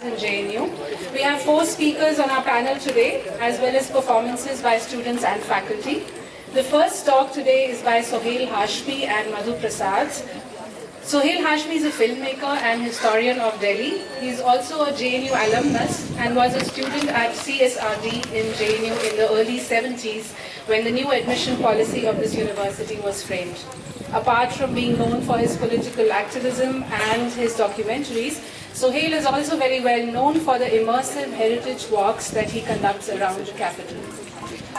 in JNU. We have 4 speakers on our panel today, as well as performances by students and faculty. The first talk today is by Sohail Hashmi and Madhu Prasad. Sohail Hashmi is a filmmaker and historian of Delhi. He is also a JNU alumnus and was a student at CSRD in JNU in the early 70s when the new admission policy of this university was framed. Apart from being known for his political activism and his documentaries, Sohail is also very well known for the immersive heritage walks that he conducts around the capital.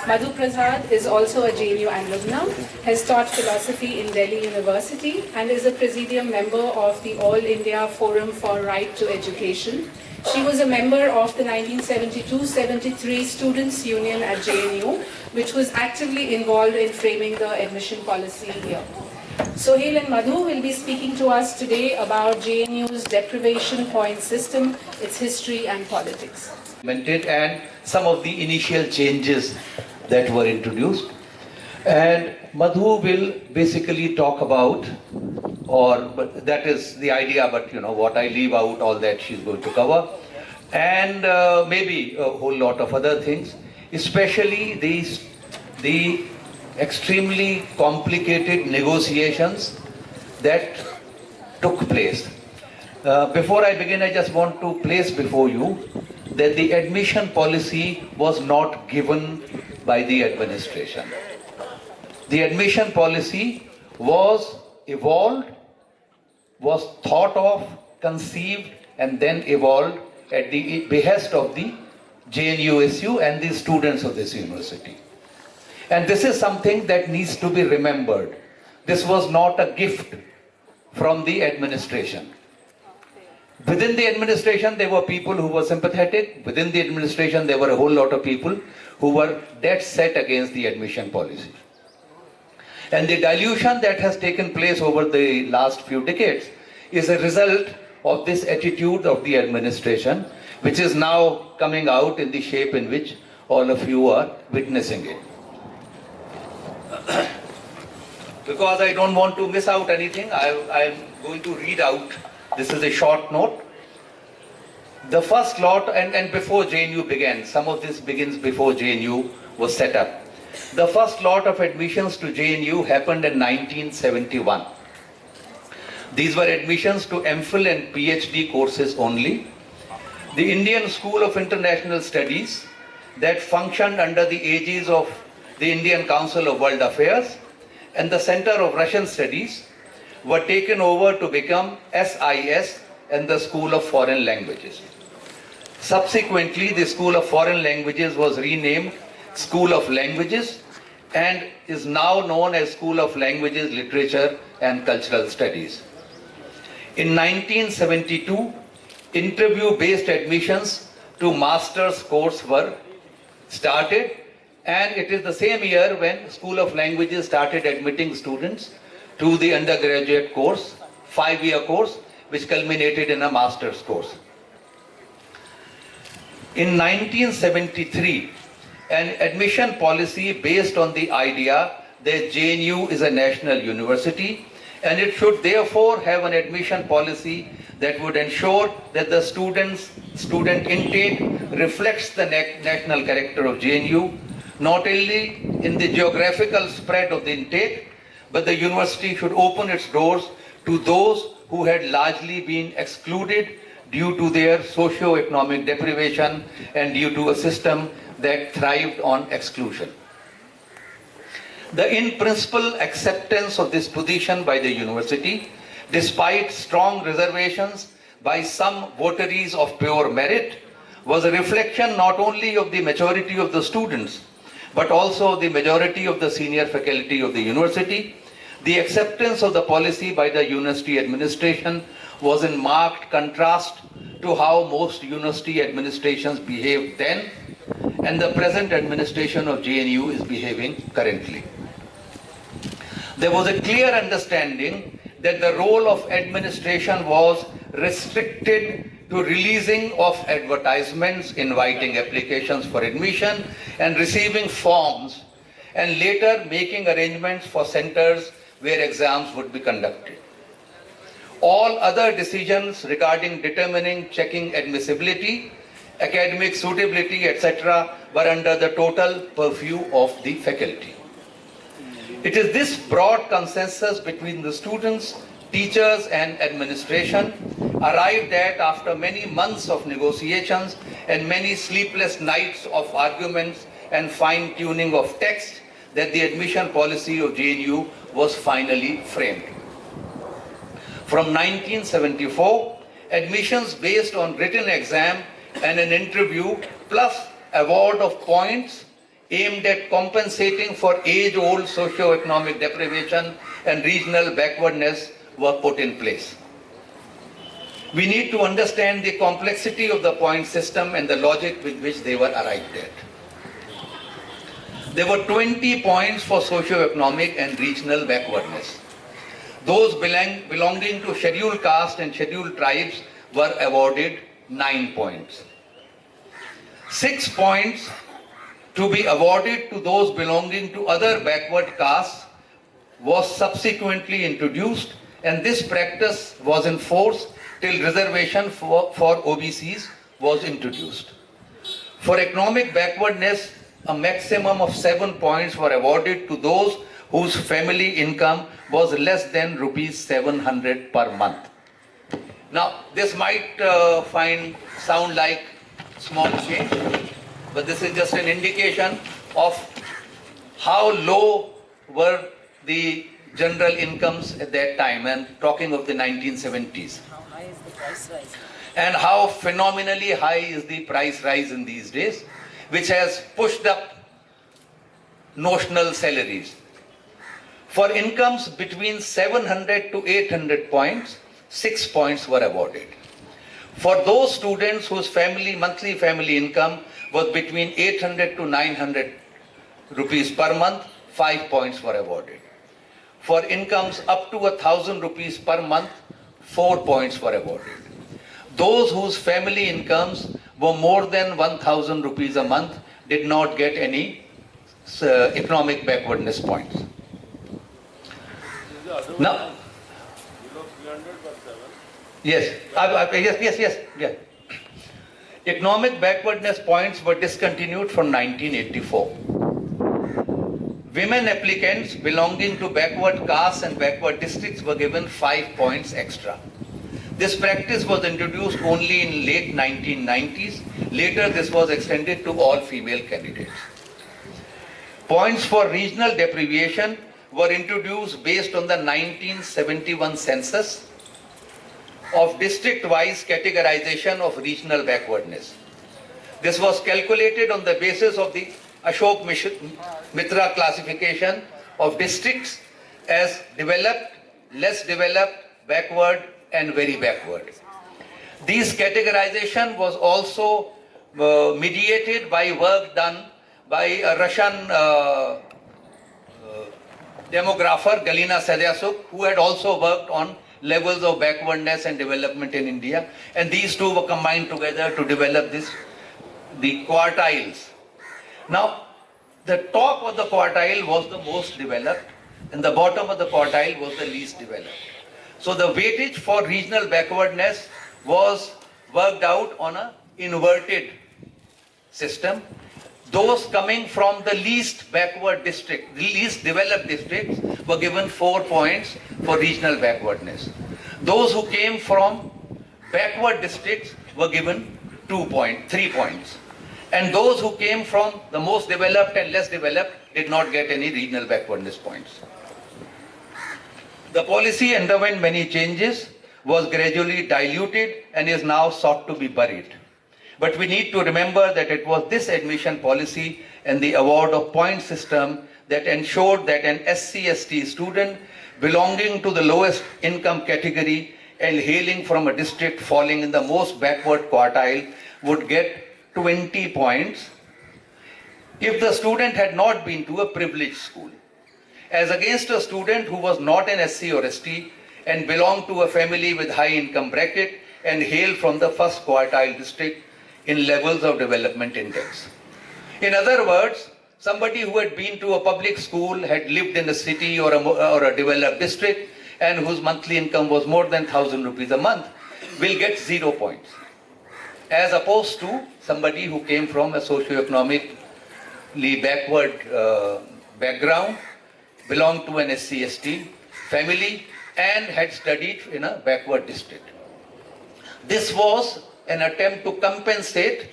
Madhu Prasad is also a JNU alumna, has taught philosophy in Delhi University and is a presidium member of the All India Forum for Right to Education. She was a member of the 1972-73 Students' Union at JNU, which was actively involved in framing the admission policy here. Sohail and Madhu will be speaking to us today about JNU's deprivation point system, its history and politics. And some of the initial changes that were introduced. And Madhu will basically talk about, but that is the idea, but what I leave out, all that she's going to cover. And maybe a whole lot of other things, especially the extremely complicated negotiations that took place. Before I begin, I just want to place before you that the admission policy was not given by the administration. The admission policy was evolved, was thought of, conceived, and then evolved at the behest of the JNUSU and the students of this university. And this is something that needs to be remembered. This was not a gift from the administration. Within the administration, there were people who were sympathetic. Within the administration, there were a whole lot of people who were dead set against the admission policy. And the dilution that has taken place over the last few decades is a result of this attitude of the administration, which is now coming out in the shape in which all of you are witnessing it. Because I don't want to miss out anything, I am going to read out. This is a short note. The first lot, and before JNU began, some of this begins before JNU was set up. The first lot of admissions to JNU happened in 1971. These were admissions to MPhil and PhD courses only. The Indian School of International Studies that functioned under the aegis of the Indian Council of World Affairs and the Center of Russian Studies were taken over to become SIS and the School of Foreign Languages. Subsequently, the School of Foreign Languages was renamed School of Languages and is now known as School of Languages, Literature and Cultural Studies. In 1972, interview-based admissions to master's course were started, and it is the same year when School of Languages started admitting students to the undergraduate course, 5-year course, which culminated in a master's course. In 1973, an admission policy based on the idea that JNU is a national university and it should therefore have an admission policy that would ensure that the student intake reflects the national character of JNU, not only in the geographical spread of the intake, but the university should open its doors to those who had largely been excluded due to their socio-economic deprivation and due to a system that thrived on exclusion. The in-principle acceptance of this position by the university, despite strong reservations by some votaries of pure merit, was a reflection not only of the majority of the students, but also the majority of the senior faculty of the university. The acceptance of the policy by the university administration was in marked contrast to how most university administrations behaved then and the present administration of JNU is behaving currently. There was a clear understanding that the role of administration was restricted to releasing of advertisements inviting applications for admission and receiving forms, and later making arrangements for centers where exams would be conducted. All other decisions regarding determining, checking admissibility, academic suitability, etc. were under the total purview of the faculty. It is this broad consensus between the students, teachers and administration arrived at after many months of negotiations and many sleepless nights of arguments and fine-tuning of text that the admission policy of JNU was finally framed. From 1974, admissions based on written exam and an interview plus award of points aimed at compensating for age-old socio-economic deprivation and regional backwardness were put in place. We need to understand the complexity of the point system and the logic with which they were arrived at. There were 20 points for socio-economic and regional backwardness. Those belonging to scheduled caste and scheduled tribes were awarded 9 points. 6 points to be awarded to those belonging to other backward castes was subsequently introduced, and this practice was in force till reservation for OBCs was introduced. For economic backwardness, a maximum of 7 points were awarded to those whose family income was less than rupees 700 per month. Now, this might sound like small change, but this is just an indication of how low were the general incomes at that time, and talking of the 1970s. How high is the price rise? And how phenomenally high is the price rise in these days, which has pushed up notional salaries. For incomes between 700 to 800 points, 6 points were awarded. For those students whose monthly family income was between 800 to 900 rupees per month, 5 points were awarded. For incomes up to 1,000 rupees per month, 4 points were awarded. Those whose family incomes were more than 1,000 rupees a month did not get any economic backwardness points. Now, yes, yes. Economic backwardness points were discontinued from 1984. Women applicants belonging to backward castes and backward districts were given 5 points extra. This practice was introduced only in late 1990s. Later, this was extended to all female candidates. Points for regional deprivation were introduced based on the 1971 census of district-wise categorization of regional backwardness. This was calculated on the basis of the Ashok Mitra classification of districts as developed, less developed, backward, and very backward. This categorization was also mediated by work done by a Russian demographer, Galina Sadyasuk, who had also worked on levels of backwardness and development in India, and these two were combined together to develop the quartiles. Now, the top of the quartile was the most developed, and the bottom of the quartile was the least developed. So the weightage for regional backwardness was worked out on an inverted system. Those coming from the least backward district, the least developed districts, were given 4 points for regional backwardness. Those who came from backward districts were given 3 points. And those who came from the most developed and less developed did not get any regional backwardness points. The policy underwent many changes, was gradually diluted, and is now sought to be buried. But we need to remember that it was this admission policy and the award of point system that ensured that an SC/ST student belonging to the lowest income category and hailing from a district falling in the most backward quartile would get 20 points if the student had not been to a privileged school, as against a student who was not an SC or ST and belonged to a family with high income bracket and hailed from the first quartile district in levels of development index. In other words, somebody who had been to a public school, had lived in a city or a developed district, and whose monthly income was more than 1,000 rupees a month will get 0 points, as opposed to somebody who came from a socio-economically backward background, belonged to an SC/ST family, and had studied in a backward district. This was an attempt to compensate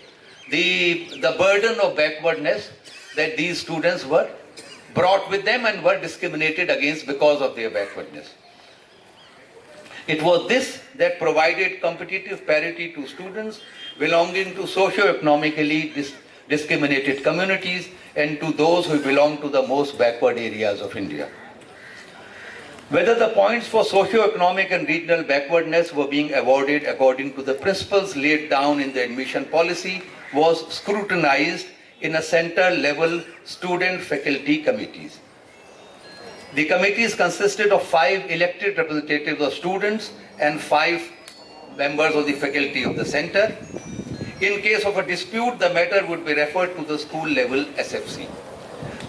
the burden of backwardness that these students were brought with them and were discriminated against because of their backwardness. It was this that provided competitive parity to students belonging to socio-economically discriminated communities and to those who belong to the most backward areas of India. Whether the points for socio-economic and regional backwardness were being awarded according to the principles laid down in the admission policy was scrutinized in a center-level student-faculty committees. The committees consisted of 5 elected representatives of students and 5 members of the faculty of the center. In case of a dispute, the matter would be referred to the school-level SFC.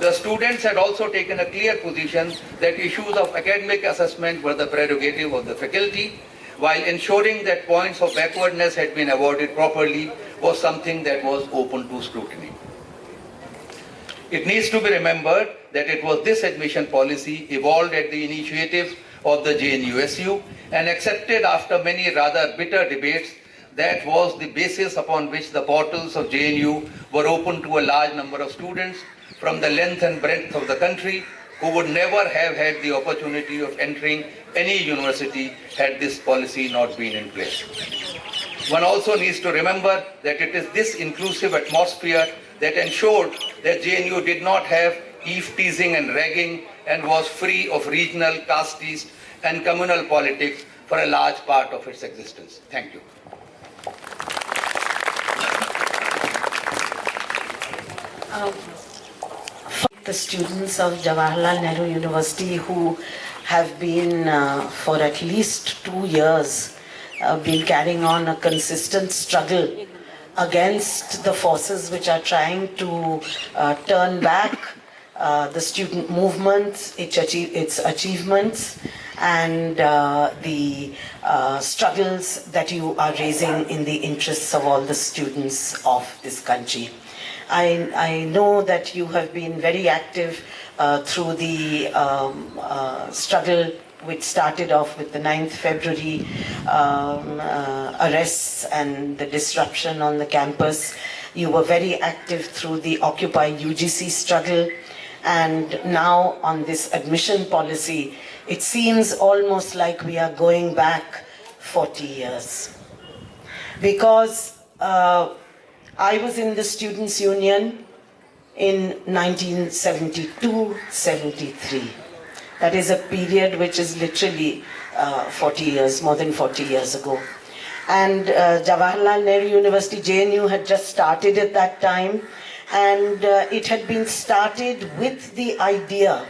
The students had also taken a clear position that issues of academic assessment were the prerogative of the faculty, while ensuring that points of backwardness had been awarded properly was something that was open to scrutiny. It needs to be remembered that it was this admission policy, evolved at the initiative of the JNUSU and accepted after many rather bitter debates, that was the basis upon which the portals of JNU were open to a large number of students from the length and breadth of the country who would never have had the opportunity of entering any university had this policy not been in place. One also needs to remember that it is this inclusive atmosphere that ensured that JNU did not have eve-teasing and ragging and was free of regional, casteist and communal politics for a large part of its existence. Thank you. The students of Jawaharlal Nehru University who have been for at least 2 years been carrying on a consistent struggle against the forces which are trying to turn back the student movement, its achievements, and the struggles that you are raising in the interests of all the students of this country. I know that you have been very active through the struggle which started off with the 9th February arrests and the disruption on the campus. You were very active through the Occupy UGC struggle, and now on this admission policy, it seems almost like we are going back 40 years. Because I was in the Students' Union in 1972-73. That is a period which is literally 40 years, more than 40 years ago. And Jawaharlal Nehru University, JNU, had just started at that time, and it had been started with the idea.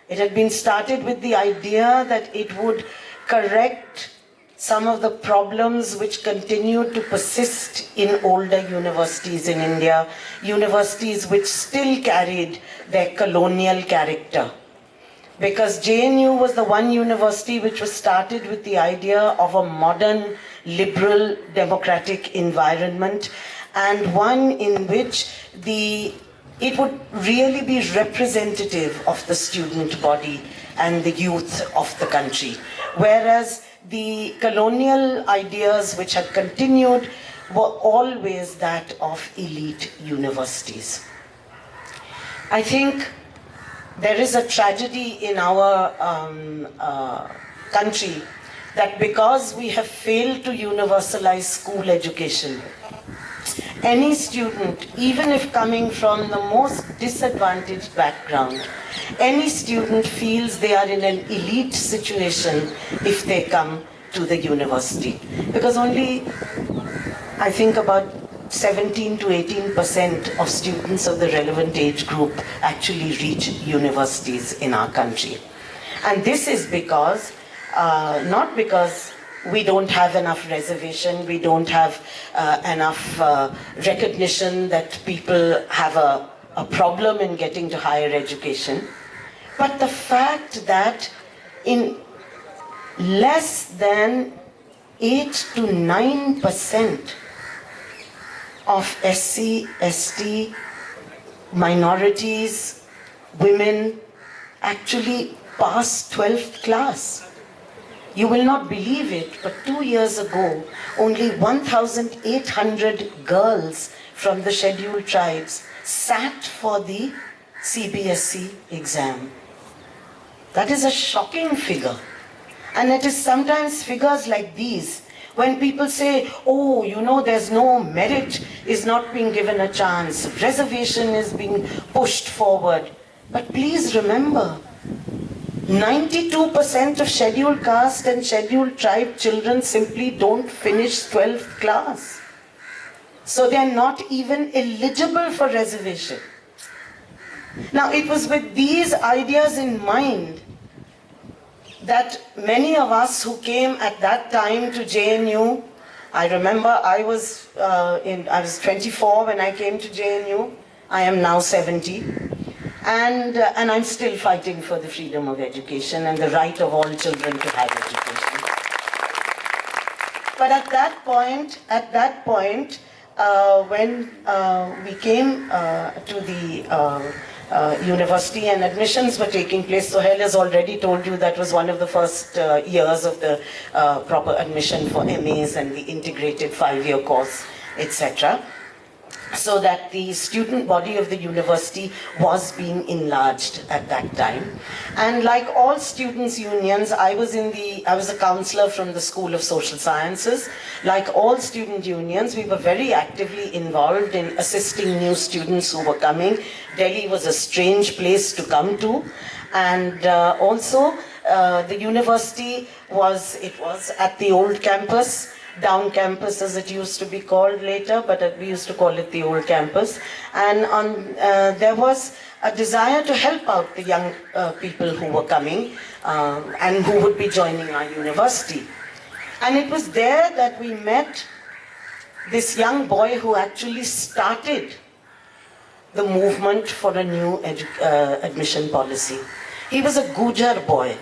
It had been started with the idea that it would correct some of the problems which continued to persist in older universities in India, universities which still carried their colonial character. Because JNU was the one university which was started with the idea of a modern, liberal, democratic environment, and one in which it would really be representative of the student body and the youth of the country. Whereas the colonial ideas which had continued were always that of elite universities. I think there is a tragedy in our country that because we have failed to universalize school education, any student, even if coming from the most disadvantaged background, any student feels they are in an elite situation if they come to the university. Because only, I think, about 17 to 18% of students of the relevant age group actually reach universities in our country. And this is because, not because we don't have enough reservation, we don't have enough recognition that people have a problem in getting to higher education, but the fact that in less than 8 to 9% of SC, ST, minorities, women actually pass 12th class. You will not believe it, but 2 years ago, only 1,800 girls from the scheduled tribes sat for the CBSE exam. That is a shocking figure. And it is sometimes figures like these, when people say, oh, you know, there's no merit, is not being given a chance, reservation is being pushed forward. But please remember, 92% of scheduled caste and scheduled tribe children simply don't finish 12th class. So they're not even eligible for reservation. Now, it was with these ideas in mind that many of us who came at that time to JNU, I remember I was 24 when I came to JNU. I am now 70. And I'm still fighting for the freedom of education and the right of all children to have education. But at that point, when we came to the university and admissions were taking place, Sohail has already told you that was one of the first years of the proper admission for MAs and the integrated 5-year course, etc. So that the student body of the university was being enlarged at that time. And like all students' unions, I was a counselor from the School of Social Sciences. Like all student unions, we were very actively involved in assisting new students who were coming. Delhi was a strange place to come to. And also, the university was at the old campus, down campus as it used to be called later, but we used to call it the old campus. And there was a desire to help out the young people who were coming and who would be joining our university. And it was there that we met this young boy who actually started the movement for a new admission policy. He was a Gujar boy.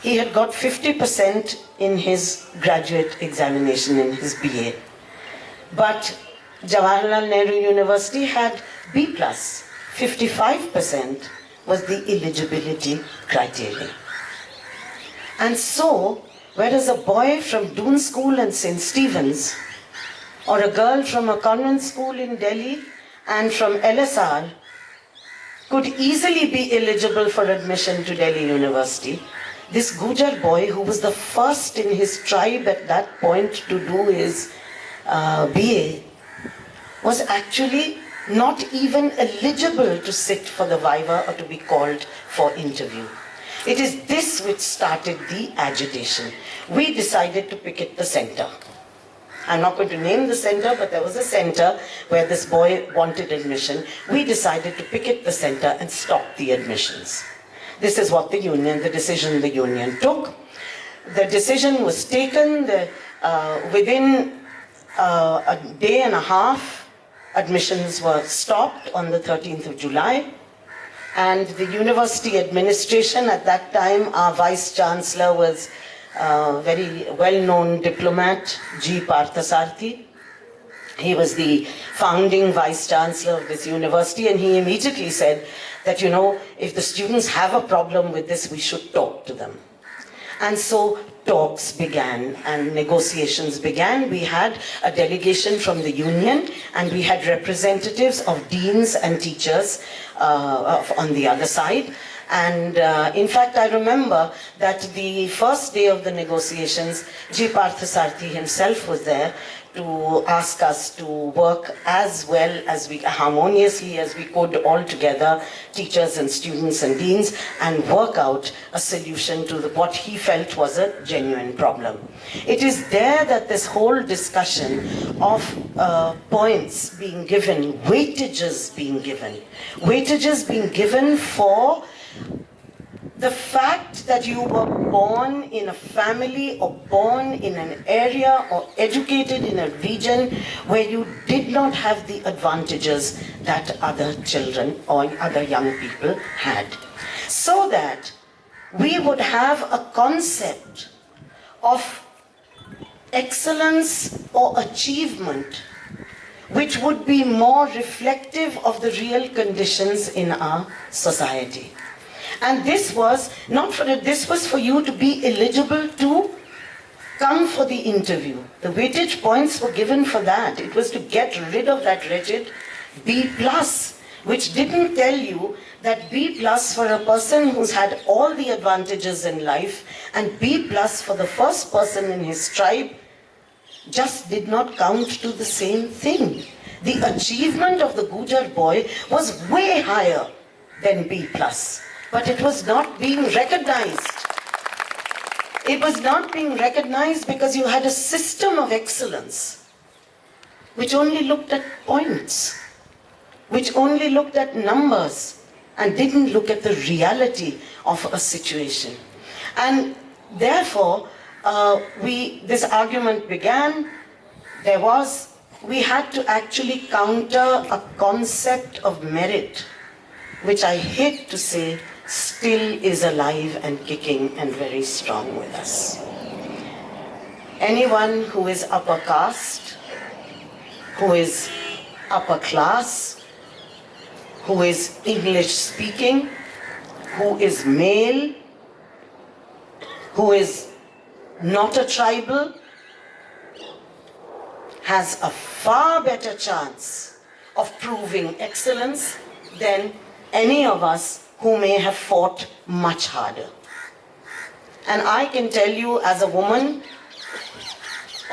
He had got 50% in his graduate examination in his BA. But Jawaharlal Nehru University had B+. 55% was the eligibility criteria. And so, whereas a boy from Doon School and St. Stephen's, or a girl from a convent school in Delhi and from LSR could easily be eligible for admission to Delhi University, this Gujar boy, who was the first in his tribe at that point to do his BA, was actually not even eligible to sit for the viva or to be called for interview. It is this which started the agitation. We decided to picket the center. I'm not going to name the center, but there was a center where this boy wanted admission. We decided to picket the center and stop the admissions. This is what the decision the union took. The decision was taken within a day and a half. Admissions were stopped on the 13th of July. And the university administration at that time, our vice chancellor was a very well-known diplomat, G. Parthasarathy. He was the founding vice chancellor of this university, and he immediately said that, you know, if the students have a problem with this, we should talk to them. And so talks began and negotiations began. We had a delegation from the union and we had representatives of deans and teachers on the other side. And in fact, I remember that the first day of the negotiations, G. Parthasarathy himself was there to ask us to work as well as harmoniously as we could all together, teachers and students and deans, and work out a solution to what he felt was a genuine problem. It is there that this whole discussion of points being given, weightages being given for the fact that you were born in a family or born in an area or educated in a region where you did not have the advantages that other children or other young people had. So that we would have a concept of excellence or achievement which would be more reflective of the real conditions in our society. And this was for you to be eligible to come for the interview. The weightage points were given for that. It was to get rid of that wretched B+, which didn't tell you that B+ for a person who's had all the advantages in life and B+ for the first person in his tribe just did not count to the same thing. The achievement of the Gujar boy was way higher than B+, but it was not being recognized. It was not being recognized because you had a system of excellence which only looked at points, which only looked at numbers and didn't look at the reality of a situation. And therefore, this argument began. We had to actually counter a concept of merit, which I hate to say still is alive and kicking and very strong with us. Anyone who is upper caste, who is upper class, who is English speaking, who is male, who is not a tribal, has a far better chance of proving excellence than any of us who may have fought much harder. And I can tell you, as a woman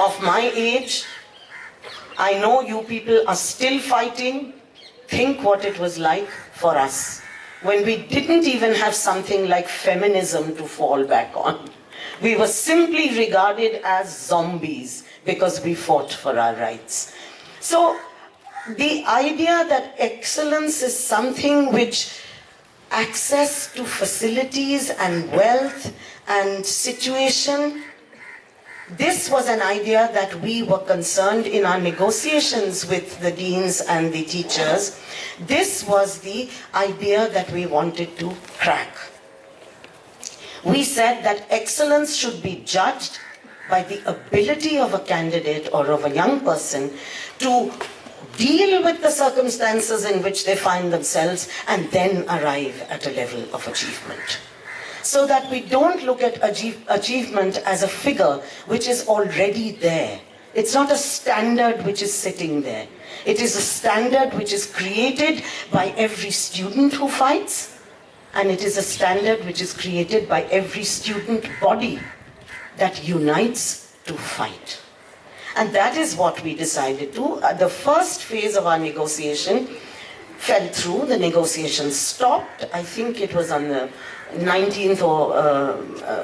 of my age, I know you people are still fighting. Think what it was like for us when we didn't even have something like feminism to fall back on. We were simply regarded as zombies because we fought for our rights. So the idea that excellence is something which access to facilities and wealth and situation, this was an idea that we were concerned in our negotiations with the deans and the teachers. This was the idea that we wanted to crack. We said that excellence should be judged by the ability of a candidate or of a young person to deal with the circumstances in which they find themselves and then arrive at a level of achievement. So that we don't look at achievement as a figure which is already there. It's not a standard which is sitting there. It is a standard which is created by every student who fights, and it is a standard which is created by every student body that unites to fight. And that is what we decided to. The first phase of our negotiation fell through. The negotiations stopped. I think it was on the 19th or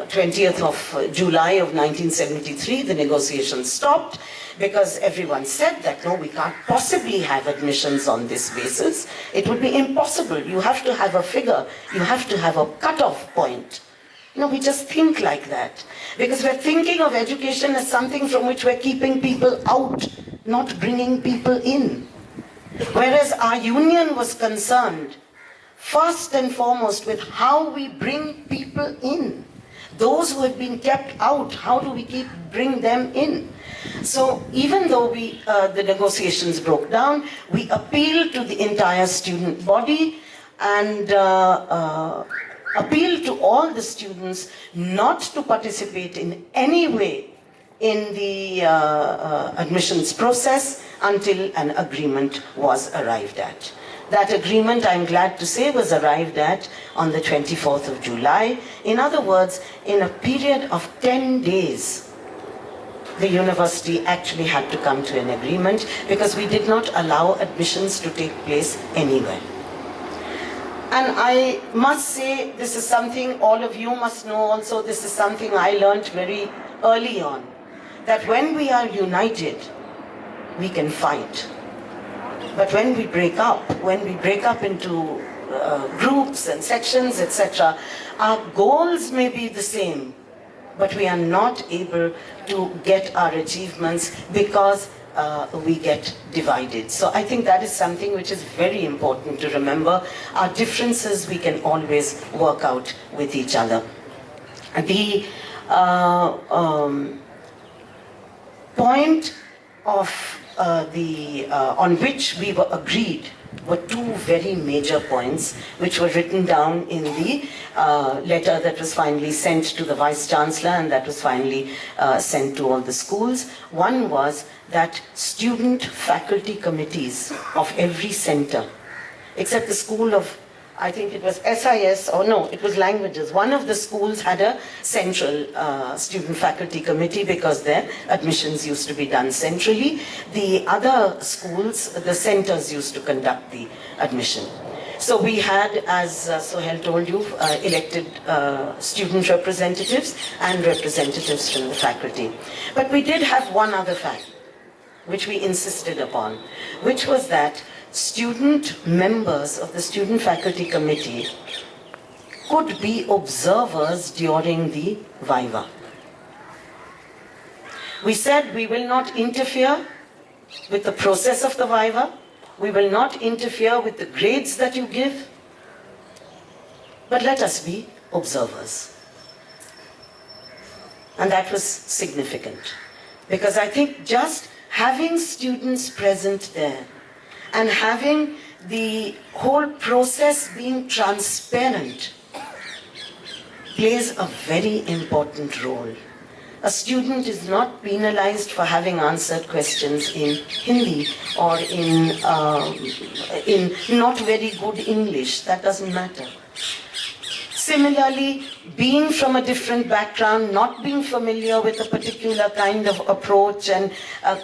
20th of July of 1973, the negotiations stopped because everyone said that, no, we can't possibly have admissions on this basis. It would be impossible. You have to have a figure. You have to have a cutoff point. No, we just think like that. Because we're thinking of education as something from which we're keeping people out, not bringing people in. Whereas our union was concerned first and foremost with how we bring people in. Those who have been kept out, how do we bring them in? So even though the negotiations broke down, we appealed to the entire student body and appealed to all the students not to participate in any way in the admissions process until an agreement was arrived at. That agreement, I'm glad to say, was arrived at on the 24th of July. In other words, in a period of 10 days, the university actually had to come to an agreement because we did not allow admissions to take place anywhere. And I must say, this is something all of you must know also, this is something I learned very early on, that when we are united, we can fight. But when we break up into groups and sections, etc., our goals may be the same, but we are not able to get our achievements because we get divided. So I think that is something which is very important to remember. Our differences we can always work out with each other. The point of on which we were agreed were two very major points which were written down in the letter that was finally sent to the Vice Chancellor and that was finally sent to all the schools. One was that student faculty committees of every center, except the school of, I think it was SIS, or no, it was languages. One of the schools had a central student faculty committee because their admissions used to be done centrally. The other schools, the centers used to conduct the admission. So we had, as Sohail told you, elected student representatives and representatives from the faculty. But we did have one other fact, which we insisted upon, which was that student members of the student faculty committee could be observers during the Viva. We said we will not interfere with the process of the Viva, we will not interfere with the grades that you give, but let us be observers. And that was significant, because I think just having students present there and having the whole process being transparent plays a very important role. A student is not penalized for having answered questions in Hindi or in not very good English. That doesn't matter. Similarly, being from a different background, not being familiar with a particular kind of approach and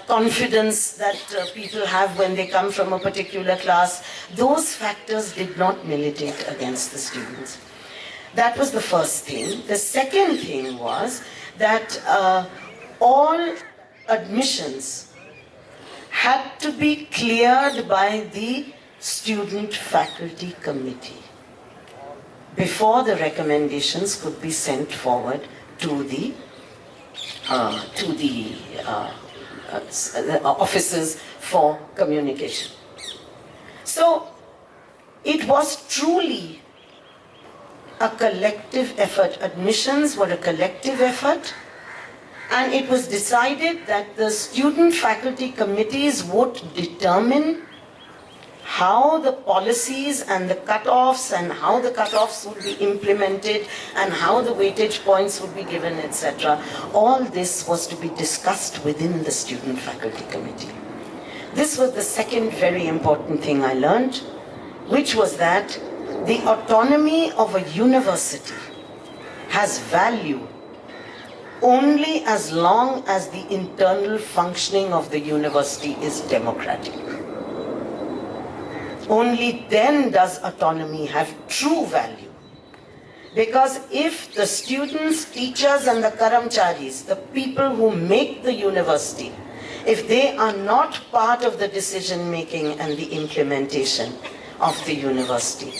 confidence that people have when they come from a particular class, those factors did not militate against the students. That was the first thing. The second thing was that all admissions had to be cleared by the student faculty committee before the recommendations could be sent forward to the officers for communication. So it was truly a collective effort. Admissions were a collective effort, and it was decided that the student faculty committees would determine how the policies and the cutoffs and how the cutoffs would be implemented and how the weightage points would be given, etc. All this was to be discussed within the student faculty committee. This was the second very important thing I learned, which was that the autonomy of a university has value only as long as the internal functioning of the university is democratic. Only then does autonomy have true value. Because if the students, teachers and the karamcharis, the people who make the university, if they are not part of the decision making and the implementation of the university,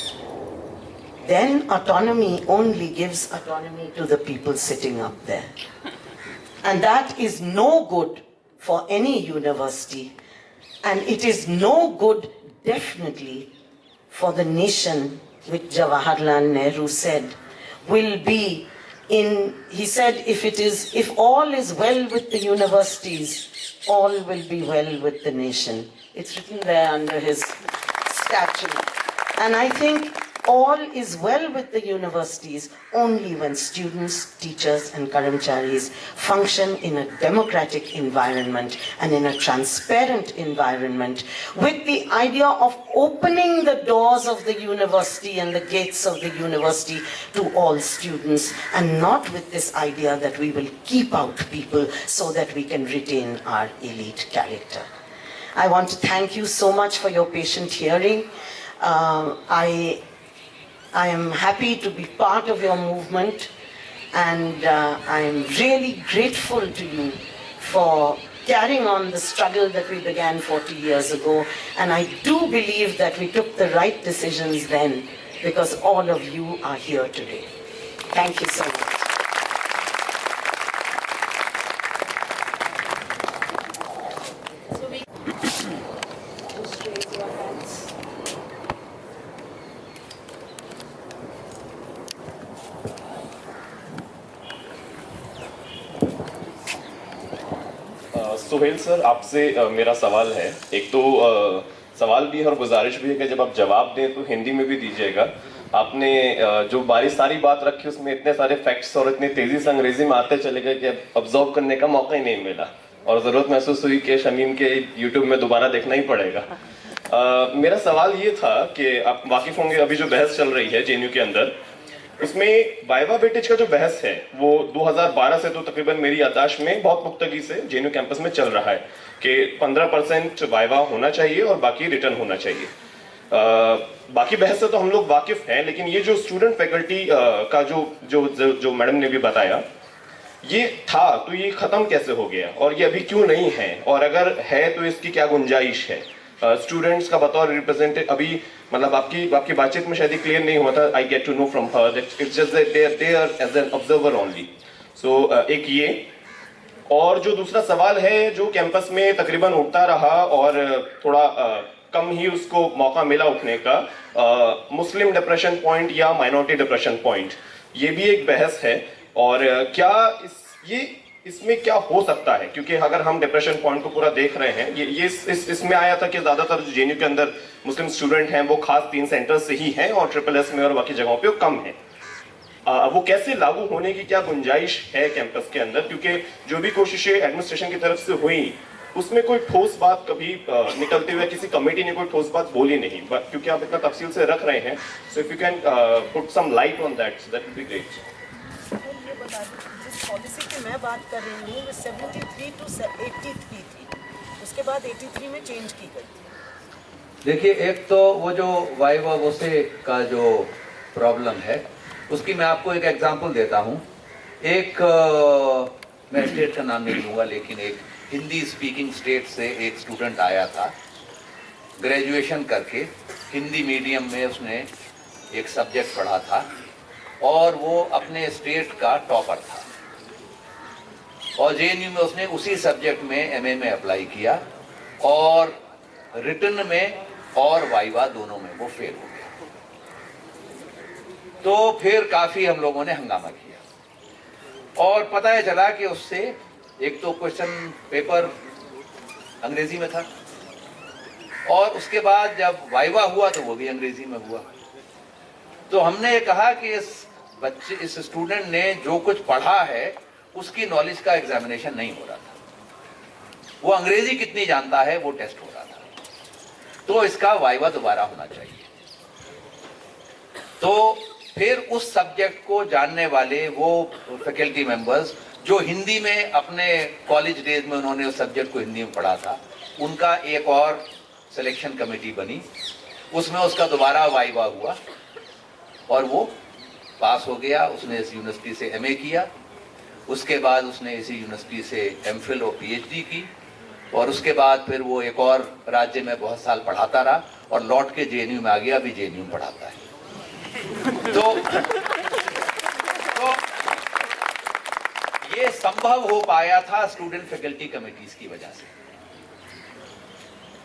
then autonomy only gives autonomy to the people sitting up there. And that is no good for any university, and it is no good definitely for the nation, which Jawaharlal Nehru said will be in, he said, if all is well with the universities, all will be well with the nation. It's written there under his statue. And I think all is well with the universities only when students, teachers and karamcharis function in a democratic environment and in a transparent environment, with the idea of opening the doors of the university and the gates of the university to all students, and not with this idea that we will keep out people so that we can retain our elite character. I want to thank you so much for your patient hearing. I am happy to be part of your movement, and I am really grateful to you for carrying on the struggle that we began 40 years ago. And I do believe that we took the right decisions then, because all of you are here today. Thank you so much. Just raise your hands. Suhail sir, आपसे मेरा सवाल है। एक तो सवाल भी है और गुजारिश भी है कि जब आप जवाब दें तो हिंदी में भी दीजिएगा। आपने जो सारी बात रखी उसमें इतने सारे फैक्ट्स और इतनी तेजी से अंग्रेजी में आते चले गए कि ऑब्जर्व करने का मौका ही नहीं मिला और ज़रूरत महसूस हुई कि शमीम के यूट्यूब में दोबारा देखना ही पड़ेगा। मेरा सवाल ये था कि आप वाकिफ होंगे, अभी जो बहस चल रही है जेएनयू के अंदर, उसमें वाइवा वेटेज का जो बहस है वो 2012 से तो तकरीबन मेरी याददाश्त में बहुत पुख्तगी से जेएनयू कैंपस में चल रहा है कि 15% वाइवा होना चाहिए और बाकी रिटर्न होना चाहिए। बाकी बहस से तो हम लोग वाकिफ हैं, लेकिन ये जो स्टूडेंट फैकल्टी का जो मैडम ने भी बताया, ये था तो ये खत्म कैसे हो गया और ये अभी क्यों नहीं है, और अगर है तो इसकी क्या गुंजाइश है? स्टूडेंट्स का बतौर रिप्रेजेंटेटिव अभी मतलब आपकी बातचीत में शायद क्लियर नहीं हुआ था। I get to know from her that it's just that they are as an observer only. So एक ये, और जो दूसरा सवाल है जो कैंपस में तकरीबन उठता रहा और थोड़ा कम ही उसको मौका मिला उठने का, मुस्लिम डिप्रेशन पॉइंट या माइनॉरिटी डिप्रेशन पॉइंट, ये भी एक बहस है। और क्या इसमें क्या हो सकता है, क्योंकि अगर हम डिप्रेशन पॉइंट को पूरा देख रहे हैं, ये इसमें आया था कि ज्यादातर जो जेएनयू के अंदर मुस्लिम स्टूडेंट हैं वो खास 3 सेंटर्स से ही हैं और SSS में और बाकी जगहों पे वो कम है। वो कैसे लागू होने की क्या गुंजाइश है कैंपस के अंदर, क्योंकि जो भी कोशिशें एडमिनिस्ट्रेशन की तरफ से हुई उसमें कोई ठोस बात कभी निकलते हुए किसी कमेटी ने कोई ठोस बात बोली नहीं, क्योंकि आप इतना तफसील से रख रहे हैं। So if you can put some light on that, so that would be great. जिस पॉलिसी की मैं बात कर रही हूँ वो 73 to 83 थी, उसके बाद 83 में चेंज की गई थी। देखिए, एक तो वो जो वाइवा वोसे का जो प्रॉब्लम है उसकी मैं आपको एक एग्जांपल देता हूँ। एक मैं स्टेट का नाम नहीं लूँगा, लेकिन एक हिंदी स्पीकिंग स्टेट से एक स्टूडेंट आया था, ग्रेजुएशन करके हिंदी मीडियम में उसने एक सब्जेक्ट पढ़ा था और वो अपने स्टेट का टॉपर था, और जेएनयू में उसने उसी सब्जेक्ट में एमए में अप्लाई किया और रिटन में और वाइवा दोनों में वो फेल हो गया। तो फिर काफी हम लोगों ने हंगामा किया और पता है चला कि उससे एक तो क्वेश्चन पेपर अंग्रेजी में था और उसके बाद जब वाइवा हुआ तो वो भी अंग्रेजी में हुआ। तो हमने कहा कि इस स्टूडेंट ने जो कुछ पढ़ा है उसकी नॉलेज का एग्जामिनेशन नहीं हो रहा था, वो अंग्रेजी कितनी जानता है वो टेस्ट हो रहा था, तो इसका वाइवा दोबारा होना चाहिए। तो फिर उस सब्जेक्ट को जानने वाले वो फैकल्टी मेंबर्स जो हिंदी में अपने कॉलेज डेज में उन्होंने उस सब्जेक्ट को हिंदी में पढ़ा था, उनका एक और सिलेक्शन कमेटी बनी, उसमें उसका दोबारा वाइवा हुआ और वो पास हो गया। उसने इस यूनिवर्सिटी से एमए किया, उसके बाद उसने इसी यूनिवर्सिटी से एमफिल और पीएचडी की और उसके बाद फिर वो एक और राज्य में बहुत साल पढ़ाता रहा और लौट के जेएनयू में आ गया, अभी जेएनयू में पढ़ाता है। तो ये संभव हो पाया था स्टूडेंट फैकल्टी कमेटीज की वजह से।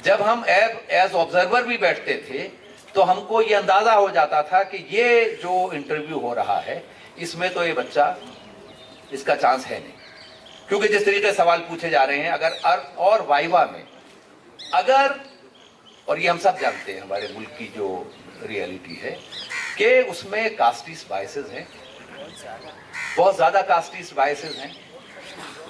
जब हम एज ऑब्जर्वर भी बैठते थे तो हमको ये अंदाजा हो जाता था कि ये जो इंटरव्यू हो रहा है इसमें तो ये बच्चा, इसका चांस है नहीं, क्योंकि जिस तरीके से सवाल पूछे जा रहे हैं, अगर और वाइवा में अगर, और ये हम सब जानते हैं हमारे मुल्क की जो रियलिटी है कि उसमें कास्टिस्ट बायसेस हैं, बहुत ज्यादा कास्टिस्ट बायसेस हैं।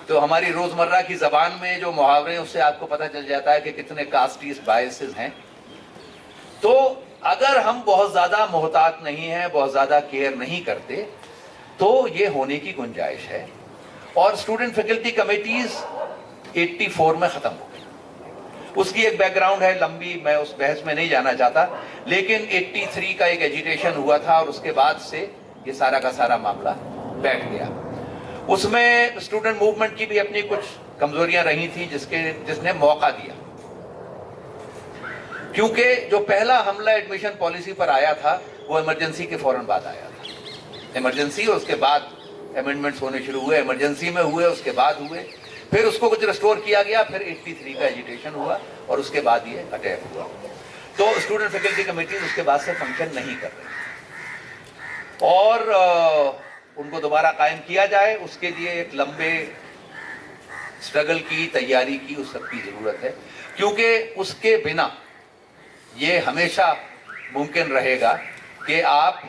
तो हमारी रोजमर्रा की जबान में जो मुहावरे हैं उससे आपको पता चल जाता है कि कितने कास्टिस्ट बायसेस हैं। तो अगर हम बहुत ज्यादा मोहतात नहीं हैं, बहुत ज्यादा केयर नहीं करते, तो ये होने की गुंजाइश है। और स्टूडेंट फैकल्टी कमेटीज 84 में खत्म हो गई। उसकी एक बैकग्राउंड है लंबी, मैं उस बहस में नहीं जाना चाहता, लेकिन 83 का एक एजिटेशन हुआ था और उसके बाद से ये सारा का सारा मामला बैठ गया। उसमें स्टूडेंट मूवमेंट की भी अपनी कुछ कमजोरियां रही थी जिसने मौका दिया, क्योंकि जो पहला हमला एडमिशन पॉलिसी पर आया था वो इमरजेंसी के फौरन बाद आया था। इमरजेंसी और उसके बाद अमेंडमेंट्स होने शुरू हुए, इमरजेंसी में हुए, उसके बाद हुए, फिर उसको कुछ रिस्टोर किया गया, फिर 83 का एजिटेशन हुआ और उसके बाद ये अटैक हुआ। तो स्टूडेंट फैकल्टी कमेटी उसके बाद से फंक्शन नहीं कर रही और उनको दोबारा कायम किया जाए, उसके लिए एक लंबे स्ट्रगल की, तैयारी की, उस सब की जरूरत है, क्योंकि उसके बिना ये हमेशा मुमकिन रहेगा कि आप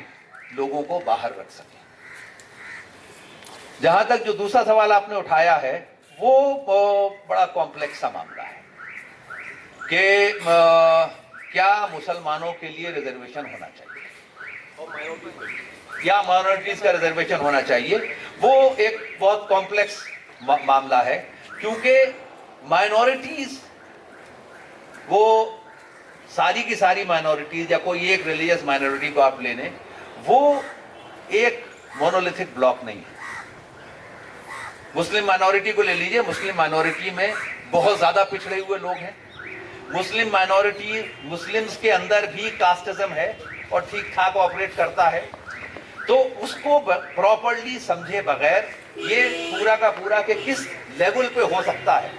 लोगों को बाहर रख सकें। जहां तक जो दूसरा सवाल आपने उठाया है वो बड़ा कॉम्प्लेक्स सा मामला है कि क्या मुसलमानों के लिए रिजर्वेशन होना चाहिए या माइनॉरिटीज का रिजर्वेशन होना चाहिए। वो एक बहुत कॉम्प्लेक्स मामला है, क्योंकि माइनॉरिटीज वो सारी की सारी माइनॉरिटीज या कोई एक रिलीजियस माइनॉरिटी को आप लेने, वो एक मोनोलिथिक ब्लॉक नहीं है। मुस्लिम माइनॉरिटी को ले लीजिए, मुस्लिम माइनॉरिटी में बहुत ज्यादा पिछड़े हुए लोग हैं। मुस्लिम माइनॉरिटी, मुस्लिम्स के अंदर भी कास्टिज्म है और ठीक ठाक ऑपरेट करता है, तो उसको प्रॉपर्ली समझे बगैर ये पूरा का पूरा कि किस लेवल पे हो सकता है,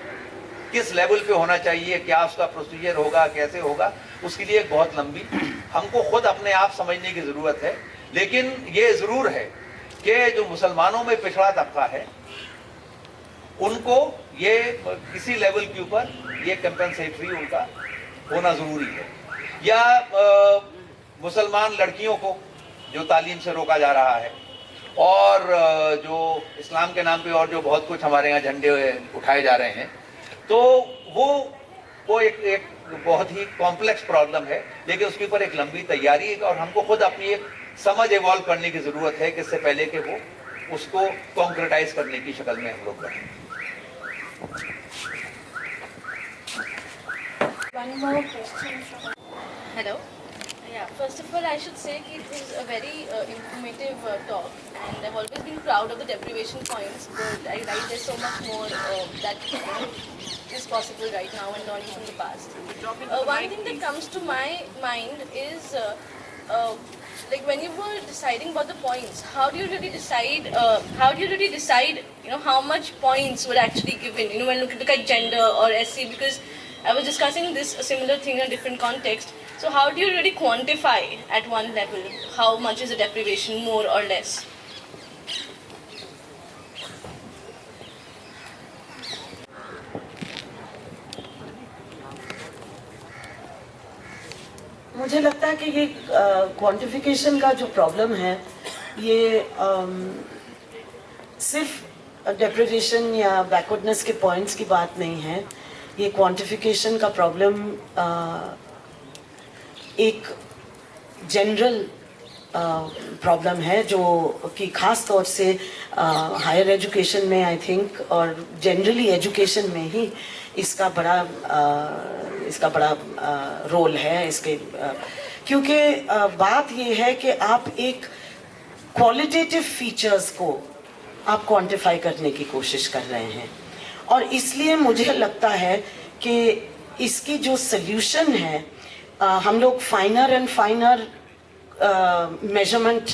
किस लेवल पे होना चाहिए, क्या उसका प्रोसीजर होगा, कैसे होगा, उसके लिए बहुत लंबी हमको खुद अपने आप समझने की जरूरत है। लेकिन ये जरूर है कि जो मुसलमानों में पिछड़ा तबका है उनको ये किसी लेवल के ऊपर ये कंपेंसेटरी उनका होना जरूरी है। या मुसलमान लड़कियों को जो तालीम से रोका जा रहा है और जो इस्लाम के नाम पे और जो बहुत कुछ हमारे यहाँ झंडे उठाए जा रहे हैं, तो वो एक बहुत ही कॉम्प्लेक्स प्रॉब्लम है, लेकिन उसके ऊपर एक लंबी तैयारी है और हमको खुद अपनी एक समझ इवॉल्व करने की जरूरत है कि इससे पहले कि वो उसको कॉन्क्रेटाइज करने की शक्ल में हम लोग करें। One more question from... Hello. Yeah, first of all, I should say that it was a very informative talk, and I've always been proud of the deprivation points, but I write there's so much more that is possible right now and not in the past. One thing that comes to my mind is like when you were deciding about the points, how do you really decide? How much points were actually given? When you look at gender or SC, because I was discussing this a similar thing in a different context. So how do you really quantify at one level how much is a deprivation, more or less? मुझे लगता है कि ये quantification का जो problem है ये सिर्फ डेप्रिवेशन या बैकवर्डनेस के पॉइंट्स की बात नहीं है। ये क्वांटिफिकेशन का प्रॉब्लम एक जनरल प्रॉब्लम है जो कि ख़ास तौर से हायर एजुकेशन में आई थिंक और जनरली एजुकेशन में ही इसका बड़ा रोल है इसके, क्योंकि बात ये है कि आप एक क्वालिटेटिव फीचर्स को आप क्वांटिफाई करने की कोशिश कर रहे हैं, और इसलिए मुझे लगता है कि इसकी जो सल्यूशन है हम लोग फाइनर एंड फाइनर मेजरमेंट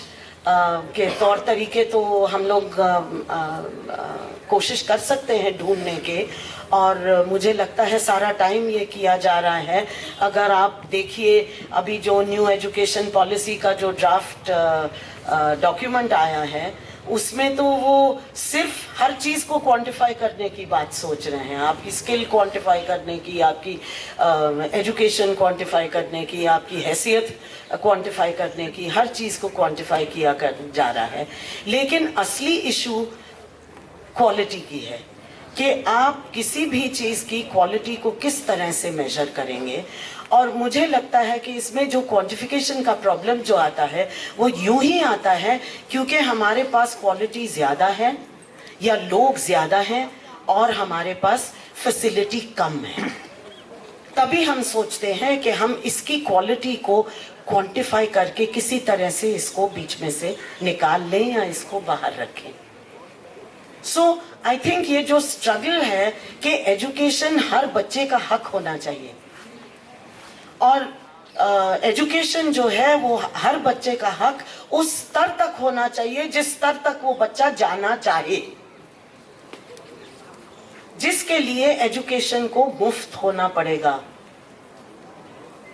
के तौर तरीके तो हम लोग कोशिश कर सकते हैं ढूंढने के, और मुझे लगता है सारा टाइम ये किया जा रहा है। अगर आप देखिए अभी जो न्यू एजुकेशन पॉलिसी का जो ड्राफ्ट डॉक्यूमेंट आया है उसमें तो वो सिर्फ हर चीज़ को क्वांटिफाई करने की बात सोच रहे हैं, आपकी स्किल क्वांटिफाई करने की, आपकी एजुकेशन क्वांटिफाई करने की, आपकी हैसियत क्वांटिफाई करने की, हर चीज़ को क्वांटिफाई किया जा रहा है। लेकिन असली इशू क्वालिटी की है कि आप किसी भी चीज़ की क्वालिटी को किस तरह से मेजर करेंगे। और मुझे लगता है कि इसमें जो क्वांटिफिकेशन का प्रॉब्लम जो आता है वो यूं ही आता है क्योंकि हमारे पास क्वालिटी ज़्यादा है या लोग ज़्यादा हैं और हमारे पास फैसिलिटी कम है, तभी हम सोचते हैं कि हम इसकी क्वालिटी को क्वांटिफाई करके किसी तरह से इसको बीच में से निकाल लें या इसको बाहर रखें। सो आई थिंक ये जो स्ट्रगल है कि एजुकेशन हर बच्चे का हक होना चाहिए, और एजुकेशन जो है वो हर बच्चे का हक उस स्तर तक होना चाहिए जिस स्तर तक वो बच्चा जाना चाहे, जिसके लिए एजुकेशन को मुफ्त होना पड़ेगा।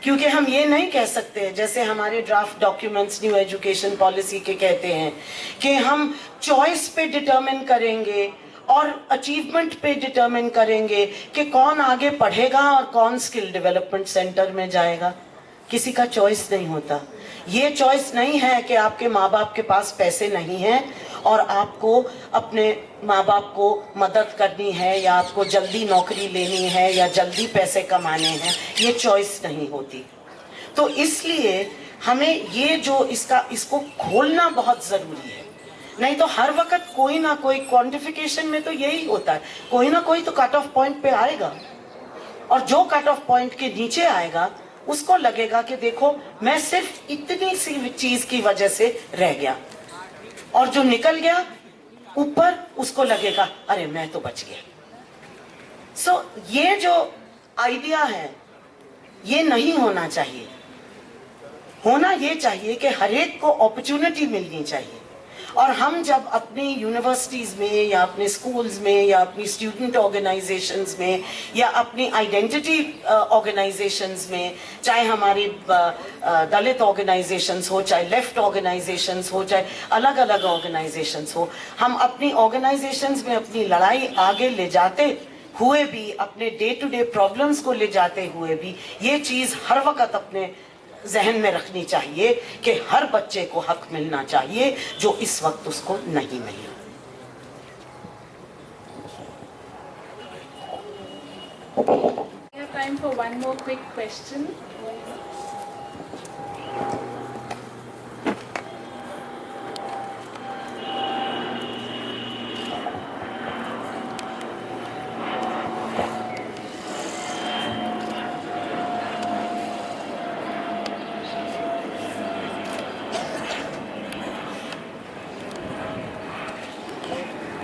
क्योंकि हम ये नहीं कह सकते जैसे हमारे draft documents new education policy के कहते हैं कि हम चॉइस पे डिटरमिन करेंगे और अचीवमेंट पे डिटरमिन करेंगे कि कौन आगे पढ़ेगा और कौन स्किल डेवलपमेंट सेंटर में जाएगा। किसी का चॉइस नहीं होता। ये चॉइस नहीं है कि आपके माँ बाप के पास पैसे नहीं हैं और आपको अपने माँ बाप को मदद करनी है या आपको जल्दी नौकरी लेनी है या जल्दी पैसे कमाने हैं। ये चॉइस नहीं होती। तो इसलिए हमें ये जो इसको खोलना बहुत जरूरी है। नहीं तो हर वक्त कोई ना कोई क्वांटिफिकेशन में तो यही होता है, कोई ना कोई तो कट ऑफ पॉइंट पे आएगा और जो कट ऑफ पॉइंट के नीचे आएगा उसको लगेगा कि देखो मैं सिर्फ इतनी सी चीज की वजह से रह गया, और जो निकल गया ऊपर उसको लगेगा अरे मैं तो बच गया। सो ये जो आइडिया है ये नहीं होना चाहिए। होना ये चाहिए कि हर एक को अपॉर्चुनिटी मिलनी चाहिए। और हम जब अपनी यूनिवर्सिटीज में या अपने स्कूल्स में या अपनी स्टूडेंट ऑर्गेनाइजेशंस में या अपनी आइडेंटिटी ऑर्गेनाइजेशंस में, चाहे हमारी दलित ऑर्गेनाइजेशंस हो, चाहे लेफ्ट ऑर्गेनाइजेशंस हो, चाहे अलग अलग ऑर्गेनाइजेशंस हो, हम अपनी ऑर्गेनाइजेशंस में अपनी लड़ाई आगे ले जाते हुए भी, अपने डे टू डे प्रॉब्लम्स को ले जाते हुए भी, ये चीज हर वक्त अपने जहन में रखनी चाहिए कि हर बच्चे को हक मिलना चाहिए जो इस वक्त उसको नहीं मिला। We have time for one more quick question.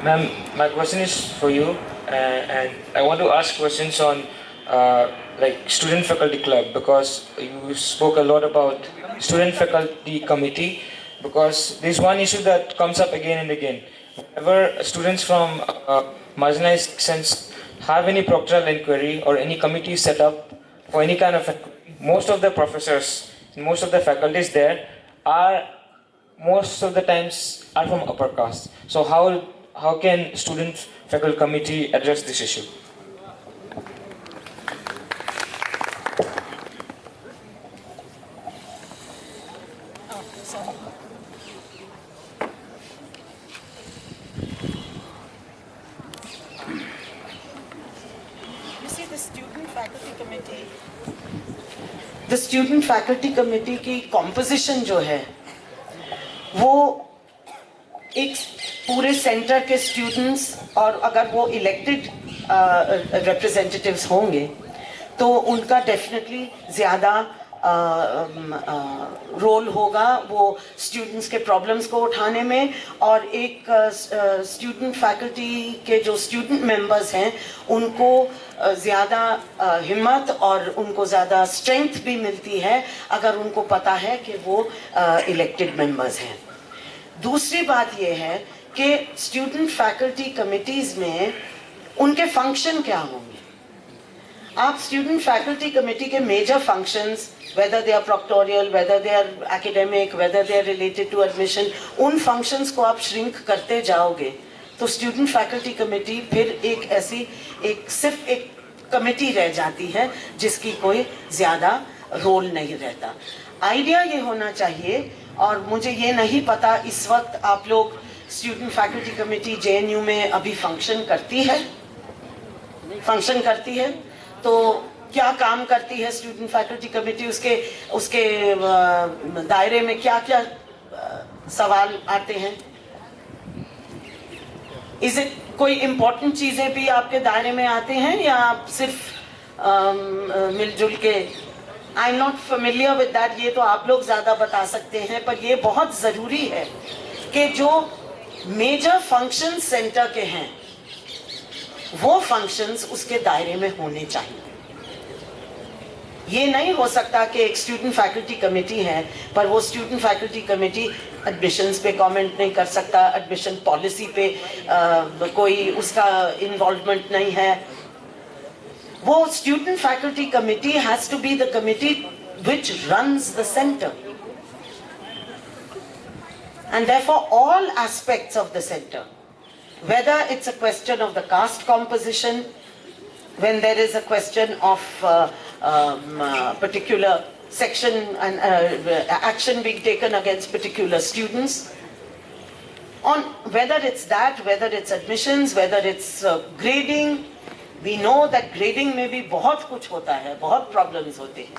Ma'am, my question is for you, and I want to ask questions on like student faculty club, because you spoke a lot about student faculty committee, because there's one issue that comes up again and again. Whenever students from marginalized sections have any proctoral inquiry or any committee set up for any kind of inquiry, most of the professors, most of the faculties there are most of the times are from upper caste. So how can student faculty committee address this issue? You see, the student faculty committee. The student faculty committee की composition जो है वो एक पूरे centre के students, और अगर वो इलेक्टेड रिप्रेजेंटेटिव्स होंगे तो उनका डेफिनेटली ज़्यादा रोल होगा वो स्टूडेंट्स के प्रॉब्लम्स को उठाने में। और एक स्टूडेंट फैकल्टी के जो स्टूडेंट मेंबर्स हैं उनको ज़्यादा हिम्मत और उनको ज़्यादा स्ट्रेंथ भी मिलती है अगर उनको पता है कि वो इलेक्टेड मेंबर्स हैं। दूसरी बात यह है कि स्टूडेंट फैकल्टी कमिटीज़ में उनके फंक्शन क्या होंगे। आप स्टूडेंट फैकल्टी कमेटी के major functions, whether they are proctorial, whether they are academic, whether they are related to admission, उन फंक्शंस को आप श्रिंक करते जाओगे तो स्टूडेंट फैकल्टी कमेटी फिर एक ऐसी सिर्फ एक कमेटी रह जाती है जिसकी कोई ज़्यादा रोल नहीं रहता। आइडिया ये होना चाहिए, और मुझे ये नहीं पता इस वक्त आप लोग स्टूडेंट फैकल्टी कमेटी JNU में अभी फंक्शन करती है तो क्या काम करती है स्टूडेंट फैकल्टी कमेटी, उसके दायरे में क्या क्या सवाल आते हैं। इस कोई इम्पोर्टेंट चीजें भी आपके दायरे में आते हैं या आप सिर्फ मिलजुल के। I am not familiar with that, ये तो आप लोग ज्यादा बता सकते हैं, पर ये बहुत जरूरी है कि जो मेजर फंक्शन सेंटर के हैं वो फंक्शंस उसके दायरे में होने चाहिए। ये नहीं हो सकता कि एक स्टूडेंट फैकल्टी कमेटी है पर वो स्टूडेंट फैकल्टी कमेटी एडमिशन्स पे कमेंट नहीं कर सकता, एडमिशन पॉलिसी पे कोई उसका इन्वॉल्वमेंट नहीं है। वो student faculty committee has to be the committee which runs the center, and therefore all aspects of the center, whether it's a question of the caste composition, when there is a question of particular section and action being taken against particular students, on whether it's that, whether it's admissions, whether it's grading. We know that grading में भी बहुत कुछ होता है, बहुत problems होते हैं.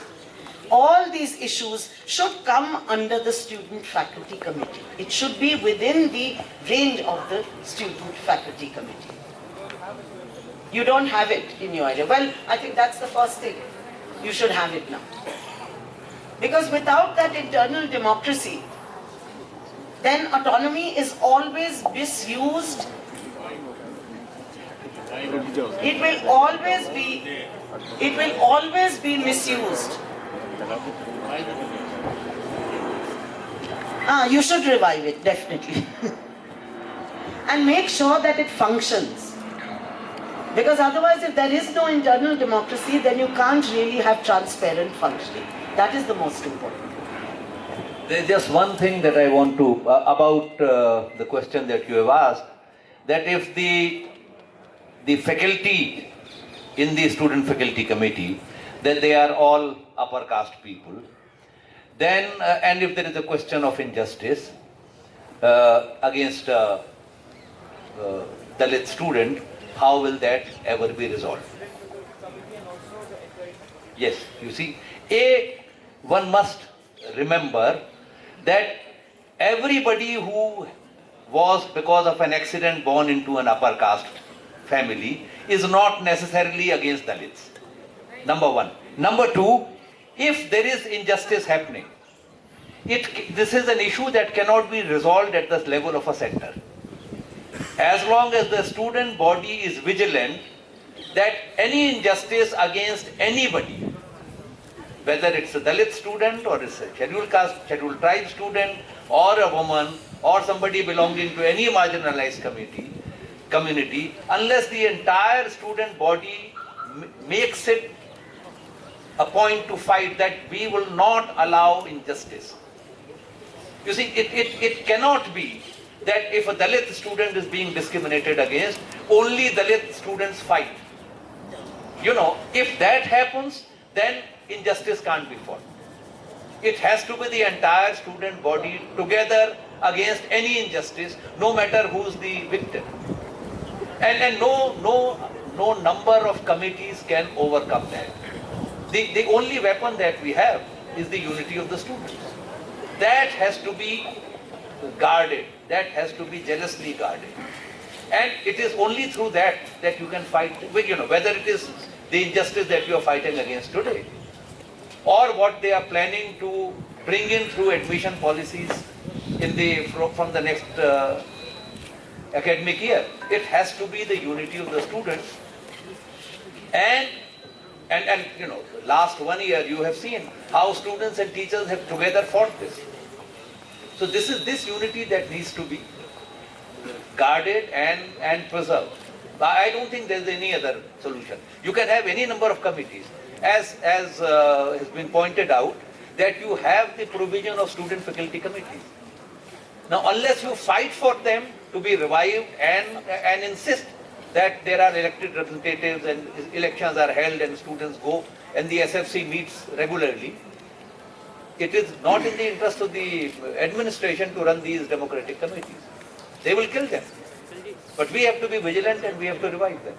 All these issues should come under the student faculty committee. It should be within the range of the student faculty committee. You don't have it in your area. Well, I think that's the first thing. You should have it now. Because without that internal democracy, then autonomy is always misused. It will always be misused. You should revive it, definitely. And make sure that it functions. Because otherwise, if there is no internal democracy, then you can't really have transparent functioning. That is the most important. There's just one thing that I want to, about the question that you have asked, that if the faculty in the student faculty committee, then they are all upper caste people, then, and if there is a question of injustice against Dalit student, how will that ever be resolved? Yes, you see, one must remember that everybody who was because of an accident born into an upper caste family is not necessarily against Dalits. Number one. Number two, if there is injustice happening, this is an issue that cannot be resolved at the level of a center. As long as the student body is vigilant that any injustice against anybody, whether it's a Dalit student or it's a scheduled caste, scheduled tribe student or a woman or somebody belonging to any marginalized community, unless the entire student body makes it a point to fight that we will not allow injustice. You see, it cannot be that if a Dalit student is being discriminated against, only Dalit students fight. You know, if that happens, then injustice can't be fought. It has to be the entire student body together against any injustice, no matter who's the victim. And no number of committees can overcome that. The only weapon that we have is the unity of the students. That has to be guarded. That has to be jealously guarded. And it is only through that that you can fight, you know, whether it is the injustice that you are fighting against today, or what they are planning to bring in through admission policies from the next academic year. It has to be the unity of the students. And you know, last 1 year you have seen how students and teachers have together fought this. So this unity that needs to be guarded and preserved. I don't think there is any other solution. You can have any number of committees. As has been pointed out, that you have the provision of student faculty committees. Now, unless you fight for them to be revived and insist that there are elected representatives and elections are held and students go and the SFC meets regularly, it is not in the interest of the administration to run these democratic committees. They will kill them. But we have to be vigilant and we have to revive them.